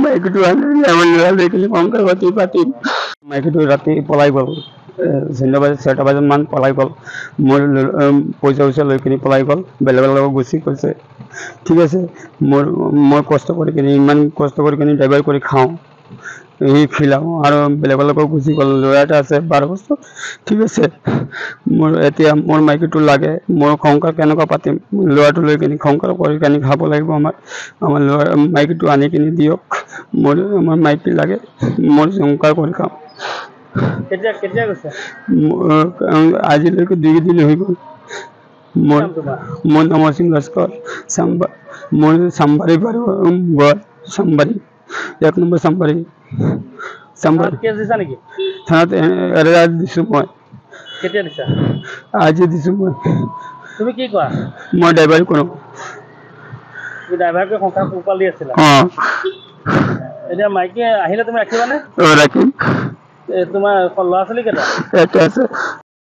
মাইকীটো আমাৰ ল'ৰা ছোৱালী সংসাৰ পাতি পাতি মাইকীটো ৰাতি পলাই গ'ল। 6টা বজাত পলাই গ'ল। মোৰ পইচা লৈ কিনি পলাই গ'ল, বেলেগৰ লগত গুচি গৈছে। ঠিক আছে, মই কষ্ট কৰি কিনি ইমান কষ্ট কৰি কিনি ড্ৰাইভাৰ কৰি খাওঁ, এই খিলাওঁ আৰু বেলেগৰ লগত গুচি গ'ল। ল'ৰা এটা আছে 12 বছৰ। ঠিক আছে, এতিয়া মোৰ মাইকীটো লাগে, মোৰ সংসাৰ কেনেকুৱা পাতিম? ল'ৰাটো লৈ কিনি সংসাৰ কৰি কিনি খাব লাগিব। আমাৰ ল'ৰা মাইকীটো আনি কিনি দিয়ক, আমাৰ মাইকী লাগে, মোৰ সংসাৰ কৰি খাওঁ। কেতিয়া গৈছে? আজিলৈকে 2 দিন হৈ গ'ল। মোৰ নাম অসীম লস্কৰ, মোৰ চাম্বাৰী ঘৰ, চাম্বাৰী 1 নম্বৰ চাম্বাৰী। থানাত এৰেৰাত দিছোঁ মই। কেতিয়া দিছা? আজি দিছোঁ মই। তুমি কি কোৱা? মই ড্ৰাইভাৰ কৰোঁ। তুমি ড্ৰাইভাৰকে সংসাৰ পোহপাল দি আছিলা? এতিয়া মাইকী আহিলে তুমি ৰাখিবানে? ৰাখিম। তোমাৰ ল'ৰা ছোৱালী কেইটা? এটা আছে।